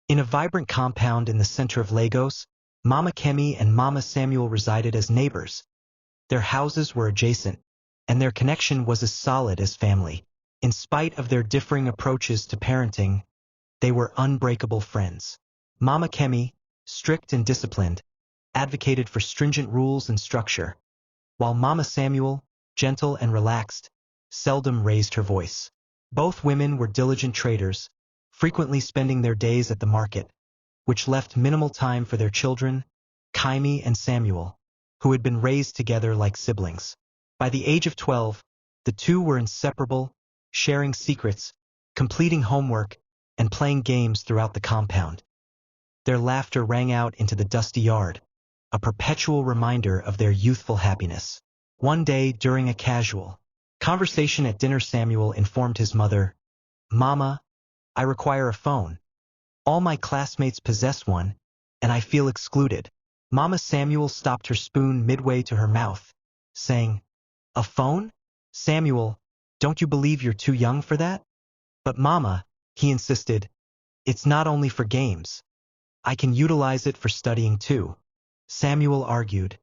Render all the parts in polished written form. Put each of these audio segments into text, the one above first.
In a vibrant compound in the center of Lagos, Mama Kemi and Mama Samuel resided as neighbors. Their houses were adjacent, and their connection was as solid as family. In spite of their differing approaches to parenting, they were unbreakable friends. Mama Kemi, strict and disciplined, advocated for stringent rules and structure, while Mama Samuel, gentle and relaxed, seldom raised her voice. Both women were diligent traders, frequently spending their days at the market, which left minimal time for their children, Kemi and Samuel, who had been raised together like siblings. By the age of 12, the two were inseparable, sharing secrets, completing homework, and playing games throughout the compound. Their laughter rang out into the dusty yard, a perpetual reminder of their youthful happiness. One day, during a casual conversation at dinner, Samuel informed his mother, "Mama, I require a phone. All my classmates possess one, and I feel excluded." Mama Samuel stopped her spoon midway to her mouth, saying, "A phone? Samuel, don't you believe you're too young for that?" "But Mama," he insisted, "it's not only for games. I can utilize it for studying too." Samuel argued,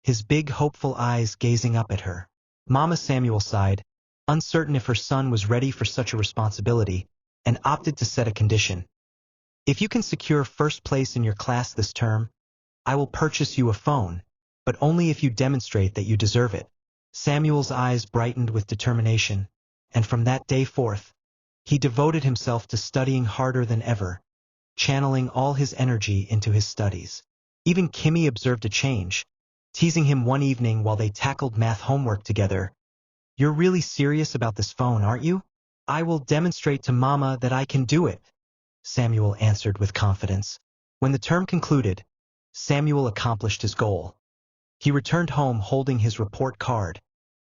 his big hopeful eyes gazing up at her. Mama Samuel sighed, uncertain if her son was ready for such a responsibility, and opted to set a condition. "If you can secure first place in your class this term, I will purchase you a phone, but only if you demonstrate that you deserve it." Samuel's eyes brightened with determination, and from that day forth, he devoted himself to studying harder than ever, channeling all his energy into his studies. Even Kemi observed a change, teasing him one evening while they tackled math homework together. "You're really serious about this phone, aren't you?" "I will demonstrate to Mama that I can do it," Samuel answered with confidence. When the term concluded, Samuel accomplished his goal. He returned home holding his report card,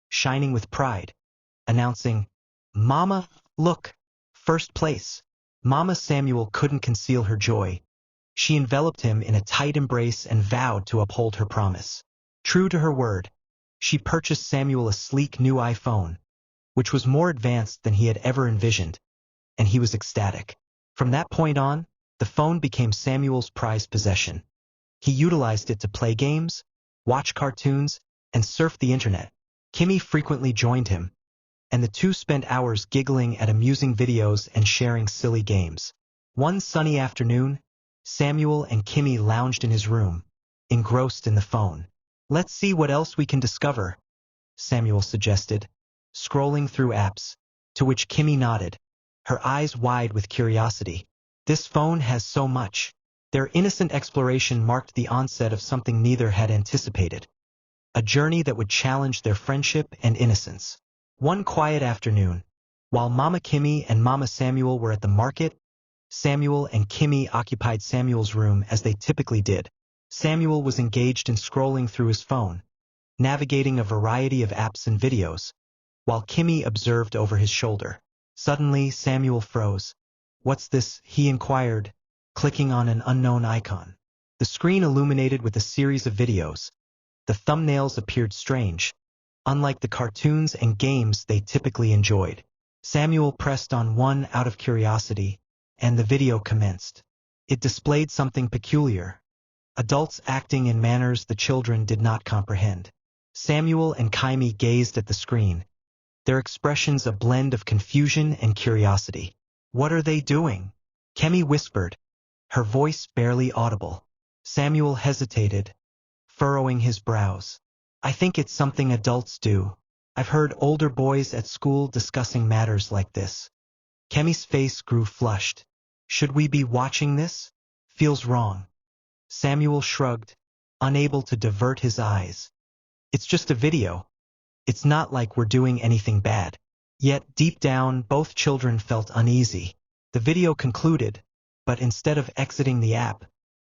shining with pride, announcing, "Mama, look, first place." Mama Samuel couldn't conceal her joy. She enveloped him in a tight embrace and vowed to uphold her promise. True to her word, she purchased Samuel a sleek new iPhone, which was more advanced than he had ever envisioned, and he was ecstatic. From that point on, the phone became Samuel's prized possession. He utilized it to play games, watch cartoons, and surf the internet. Kemi frequently joined him, and the two spent hours giggling at amusing videos and sharing silly games. One sunny afternoon, Samuel and Kemi lounged in his room, engrossed in the phone. "Let's see what else we can discover," Samuel suggested, scrolling through apps, to which Kemi nodded, her eyes wide with curiosity. This phone has so much. Their innocent exploration marked the onset of something neither had anticipated, a journey that would challenge their friendship and innocence. One quiet afternoon, while Mama Kemi and Mama Samuel were at the market, Samuel and Kemi occupied Samuel's room as they typically did. Samuel was engaged in scrolling through his phone, navigating a variety of apps and videos, while Kemi observed over his shoulder. Suddenly, Samuel froze. "What's this?" he inquired, clicking on an unknown icon. The screen illuminated with a series of videos. The thumbnails appeared strange, unlike the cartoons and games they typically enjoyed. Samuel pressed on one out of curiosity, and the video commenced. It displayed something peculiar. Adults acting in manners the children did not comprehend. Samuel and Kemi gazed at the screen, their expressions a blend of confusion and curiosity. "What are they doing?" Kemi whispered, her voice barely audible. Samuel hesitated, furrowing his brows. "I think it's something adults do. I've heard older boys at school discussing matters like this." Kemi's face grew flushed. "Should we be watching this? Feels wrong." Samuel shrugged, unable to divert his eyes. "It's just a video. It's not like we're doing anything bad." Yet deep down, both children felt uneasy. The video concluded, but instead of exiting the app,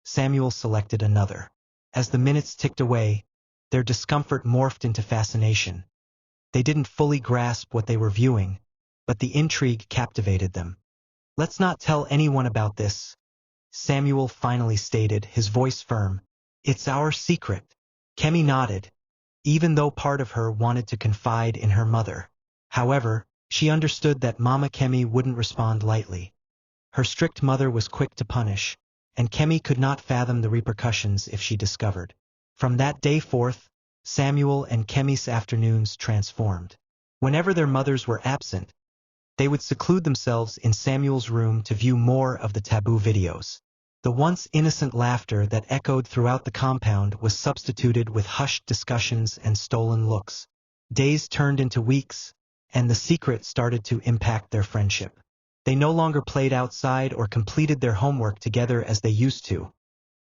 Samuel selected another. As the minutes ticked away, their discomfort morphed into fascination. They didn't fully grasp what they were viewing, but the intrigue captivated them. "Let's not tell anyone about this," Samuel finally stated, his voice firm. "It's our secret." Kemi nodded, even though part of her wanted to confide in her mother. However, she understood that Mama Kemi wouldn't respond lightly. Her strict mother was quick to punish, and Kemi could not fathom the repercussions if she discovered. From that day forth, Samuel and Kemi's afternoons transformed. Whenever their mothers were absent, they would seclude themselves in Samuel's room to view more of the taboo videos. The once innocent laughter that echoed throughout the compound was substituted with hushed discussions and stolen looks. Days turned into weeks, and the secret started to impact their friendship. They no longer played outside or completed their homework together as they used to.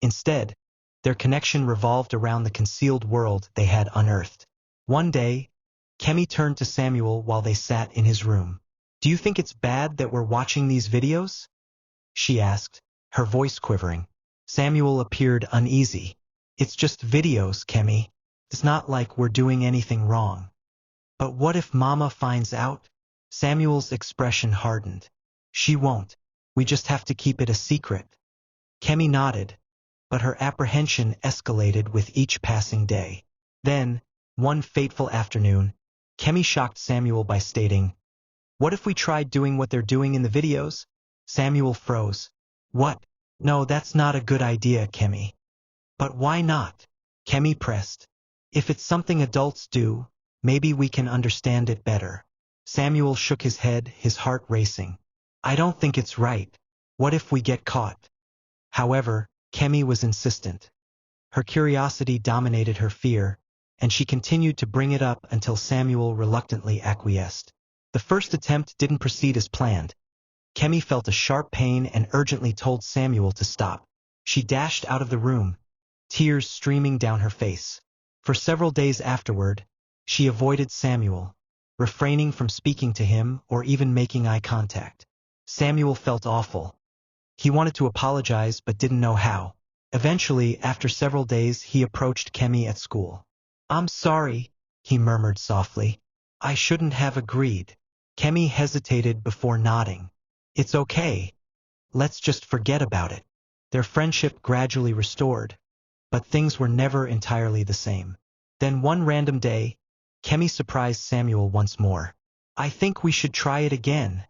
Instead, their connection revolved around the concealed world they had unearthed. One day, Kemi turned to Samuel while they sat in his room. "Do you think it's bad that we're watching these videos?" she asked, her voice quivering. Samuel appeared uneasy. "It's just videos, Kemi. It's not like we're doing anything wrong." "But what if Mama finds out?" Samuel's expression hardened. "She won't. We just have to keep it a secret." Kemi nodded, but her apprehension escalated with each passing day. Then, one fateful afternoon, Kemi shocked Samuel by stating, "What if we tried doing what they're doing in the videos?" Samuel froze. "What? No, that's not a good idea, Kemi." "But why not?" Kemi pressed. "If it's something adults do, maybe we can understand it better." Samuel shook his head, his heart racing. "I don't think it's right. What if we get caught?" However, Kemi was insistent. Her curiosity dominated her fear, and she continued to bring it up until Samuel reluctantly acquiesced. The first attempt didn't proceed as planned. Kemi felt a sharp pain and urgently told Samuel to stop. She dashed out of the room, tears streaming down her face. For several days afterward, she avoided Samuel, refraining from speaking to him or even making eye contact. Samuel felt awful. He wanted to apologize but didn't know how. Eventually, after several days, he approached Kemi at school. "I'm sorry," he murmured softly. "I shouldn't have agreed." Kemi hesitated before nodding. "It's okay. Let's just forget about it." Their friendship gradually restored, but things were never entirely the same. Then one random day, Kemi surprised Samuel once more. "I think we should try it again,"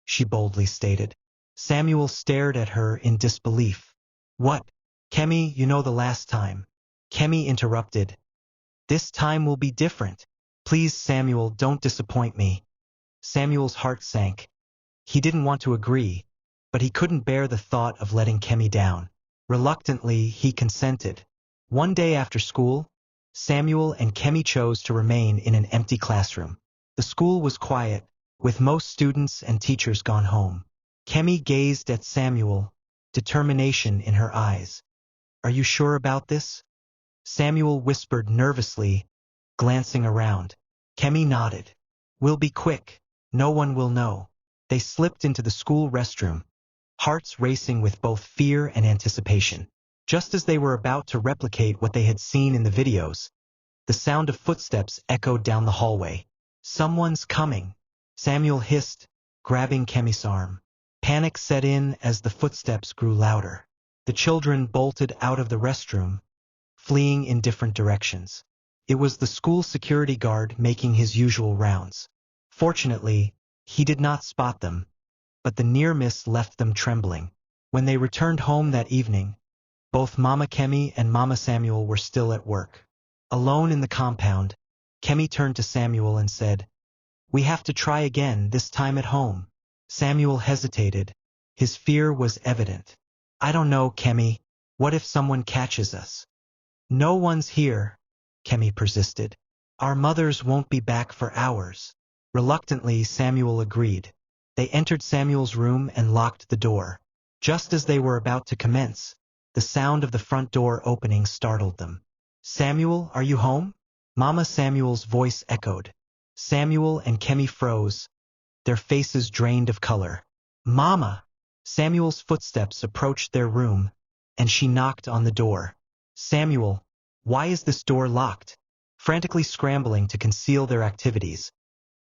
she boldly stated. Samuel stared at her in disbelief. "What?" "Kemi, you know the last time." Kemi interrupted. "This time will be different. Please, Samuel, don't disappoint me." Samuel's heart sank. He didn't want to agree, but he couldn't bear the thought of letting Kemi down. Reluctantly, he consented. One day after school, Samuel and Kemi chose to remain in an empty classroom. The school was quiet, with most students and teachers gone home. Kemi gazed at Samuel, determination in her eyes. "Are you sure about this?" Samuel whispered nervously, glancing around. Kemi nodded. "We'll be quick. No one will know." They slipped into the school restroom, hearts racing with both fear and anticipation. Just as they were about to replicate what they had seen in the videos, the sound of footsteps echoed down the hallway. "Someone's coming," Samuel hissed, grabbing Kemi's arm. Panic set in as the footsteps grew louder. The children bolted out of the restroom, fleeing in different directions. It was the school security guard making his usual rounds. Fortunately, he did not spot them, but the near miss left them trembling. When they returned home that evening, both Mama Kemi and Mama Samuel were still at work. Alone in the compound, Kemi turned to Samuel and said, "We have to try again, this time at home." Samuel hesitated. His fear was evident. "I don't know, Kemi. What if someone catches us?" "No one's here," Kemi persisted. "Our mothers won't be back for hours." Reluctantly, Samuel agreed. They entered Samuel's room and locked the door. Just as they were about to commence, the sound of the front door opening startled them. "Samuel, are you home?" Mama Samuel's voice echoed. Samuel and Kemi froze, their faces drained of color. "Mama!" Samuel's footsteps approached their room, and she knocked on the door. "Samuel, why is this door locked?" Frantically scrambling to conceal their activities,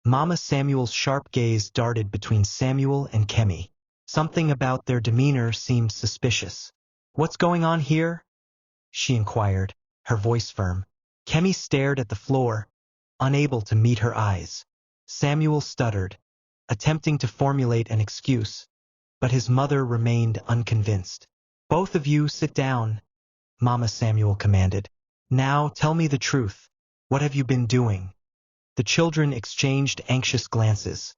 Mama Samuel's sharp gaze darted between Samuel and Kemi. Something about their demeanor seemed suspicious. "What's going on here?" she inquired, her voice firm. Kemi stared at the floor, unable to meet her eyes. Samuel stuttered, attempting to formulate an excuse. but his mother remained unconvinced. "Both of you sit down," Mama Samuel commanded. "Now tell me the truth. What have you been doing?" The children exchanged anxious glances.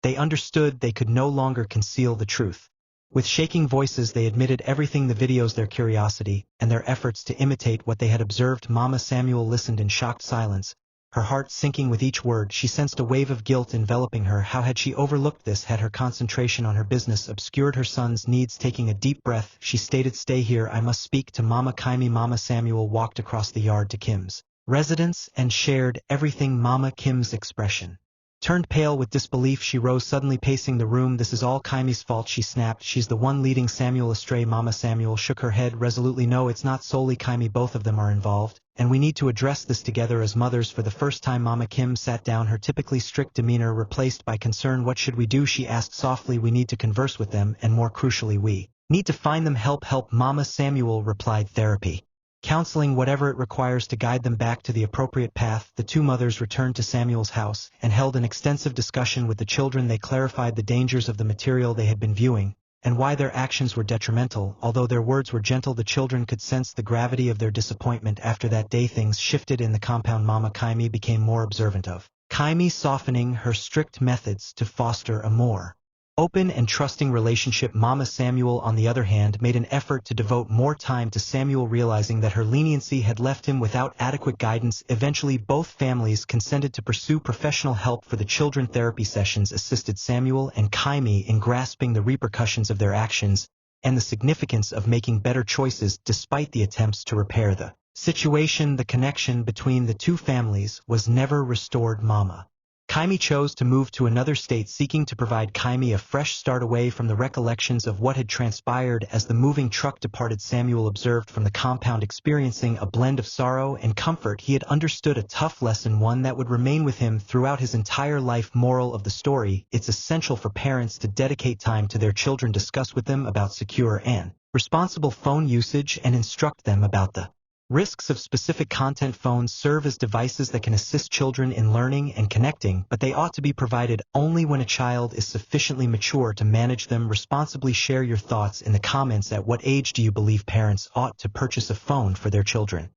They understood they could no longer conceal the truth. With shaking voices they admitted everything, the videos, their curiosity, and their efforts to imitate what they had observed. Mama Samuel listened in shocked silence, her heart sinking with each word. She sensed a wave of guilt enveloping her. How had she overlooked this? Had her concentration on her business obscured her son's needs? Taking a deep breath, she stated, "Stay here, I must speak to Mama Kemi." Mama Samuel walked across the yard to Kim's residence and shared everything. Mama Kim's expression turned pale with disbelief. She rose suddenly, pacing the room. "This is all Kemi's fault," she snapped. "She's the one leading Samuel astray." Mama Samuel shook her head resolutely. "No, it's not solely Kemi. Both of them are involved, and we need to address this together as mothers." For the first time Mama Kim sat down, her typically strict demeanor replaced by concern. "What should we do?" she asked softly. "We need to converse with them, and more crucially, we need to find them help." Mama Samuel replied. "Therapy, counseling, whatever it requires to guide them back to the appropriate path." The two mothers returned to Samuel's house and held an extensive discussion with the children. They clarified the dangers of the material they had been viewing, and why their actions were detrimental. Although their words were gentle, the children could sense the gravity of their disappointment. After that day things shifted in the compound. Mama Kemi became more observant of Kemi, softening her strict methods to foster a more open and trusting relationship. Mama Samuel, on the other hand, made an effort to devote more time to Samuel, realizing that her leniency had left him without adequate guidance. Eventually, both families consented to pursue professional help for the children. Therapy sessions assisted Samuel and Kemi in grasping the repercussions of their actions and the significance of making better choices. Despite the attempts to repair the situation, the connection between the two families was never restored. Mama Kemi chose to move to another state, seeking to provide Kemi a fresh start away from the recollections of what had transpired. As the moving truck departed, Samuel observed from the compound, experiencing a blend of sorrow and comfort. He had understood a tough lesson, one that would remain with him throughout his entire life. Moral of the story: it's essential for parents to dedicate time to their children, discuss with them about secure and responsible phone usage, and instruct them about the risks of specific content. Phones serve as devices that can assist children in learning and connecting, but they ought to be provided only when a child is sufficiently mature to manage them responsibly. Share your thoughts in the comments. At what age do you believe parents ought to purchase a phone for their children?